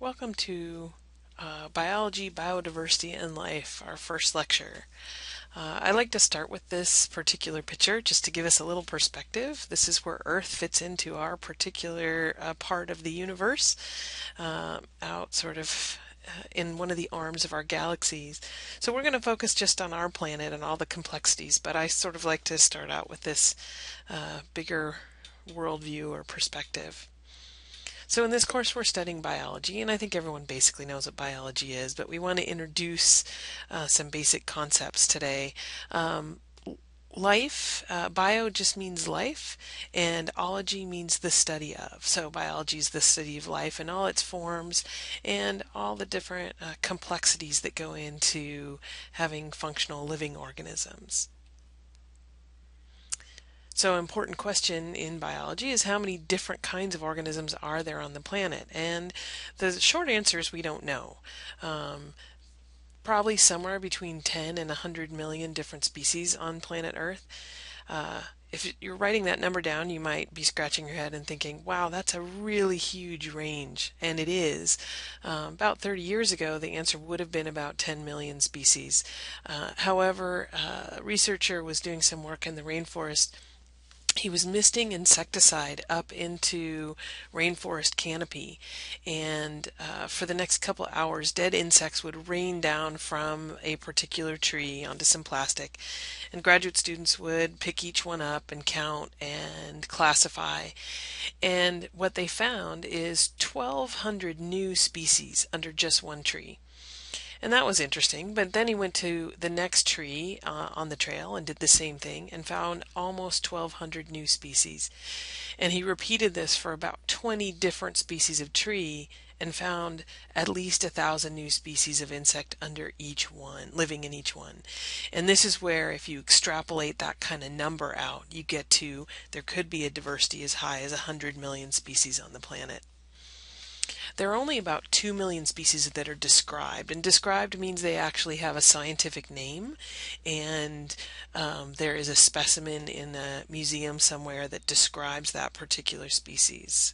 Welcome to Biology, Biodiversity, and Life, our first lecture. I like to start with this particular picture just to give us a little perspective. This is where Earth fits into our particular part of the universe, out sort of in one of the arms of our galaxies. So we're going to focus just on our planet and all the complexities, but I sort of like to start out with this bigger worldview or perspective. So in this course we're studying biology, and I think everyone basically knows what biology is, but we want to introduce some basic concepts today. Life, bio just means life, and ology means the study of. So biology is the study of life in all its forms and all the different complexities that go into having functional living organisms. So, an important question in biology is how many different kinds of organisms are there on the planet? And the short answer is we don't know. Probably somewhere between 10 and 100 million different species on planet Earth. If you're writing that number down, you might be scratching your head and thinking, wow, that's a really huge range. And it is. About 30 years ago, the answer would have been about 10 million species. However, a researcher was doing some work in the rainforest. He was misting insecticide up into rainforest canopy, and for the next couple hours dead insects would rain down from a particular tree onto some plastic, and graduate students would pick each one up and count and classify. And what they found is 1,200 new species under just one tree. And that was interesting, but then he went to the next tree on the trail and did the same thing and found almost 1,200 new species. And he repeated this for about 20 different species of tree and found at least 1,000 new species of insect under each one, living in each one. And this is where, if you extrapolate that kind of number out, you get to there could be a diversity as high as 100 million species on the planet. There are only about 2 million species that are described, and described means they actually have a scientific name, and there is a specimen in a museum somewhere that describes that particular species.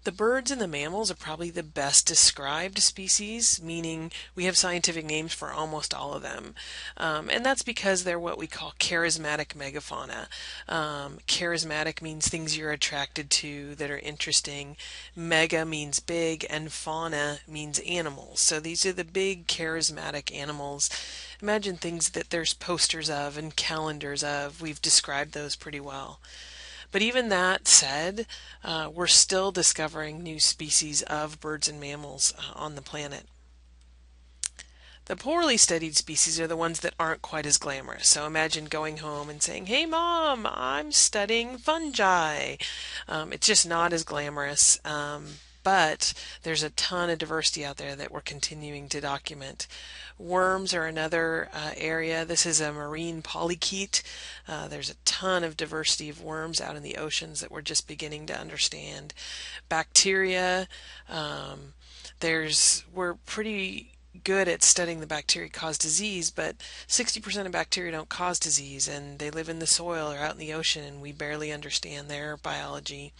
The birds and the mammals are probably the best described species, meaning we have scientific names for almost all of them. And that's because they're what we call charismatic megafauna. Charismatic means things you're attracted to that are interesting. Mega means big, and fauna means animals. So these are the big charismatic animals. Imagine things that there's posters of and calendars of. We've described those pretty well. But even that said, we're still discovering new species of birds and mammals on the planet. The poorly studied species are the ones that aren't quite as glamorous. So imagine going home and saying, hey mom, I'm studying fungi. It's just not as glamorous. But there's a ton of diversity out there that we're continuing to document. Worms are another area. This is a marine polychaete. There's a ton of diversity of worms out in the oceans that we're just beginning to understand. Bacteria, we're pretty good at studying the bacteria cause disease, but 60% of bacteria don't cause disease, and they live in the soil or out in the ocean, and we barely understand their biology.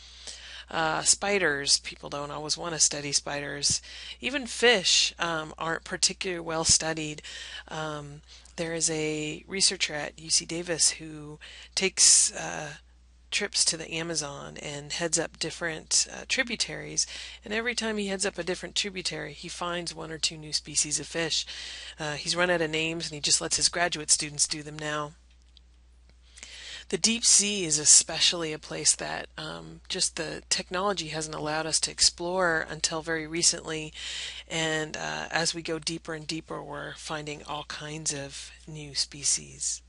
Spiders, people don't always want to study spiders. Even fish aren't particularly well studied. There is a researcher at UC Davis who takes trips to the Amazon and heads up different tributaries, and every time he heads up a different tributary he finds one or two new species of fish. He's run out of names and he just lets his graduate students do them now. The deep sea is especially a place that just the technology hasn't allowed us to explore until very recently, and as we go deeper and deeper we're finding all kinds of new species.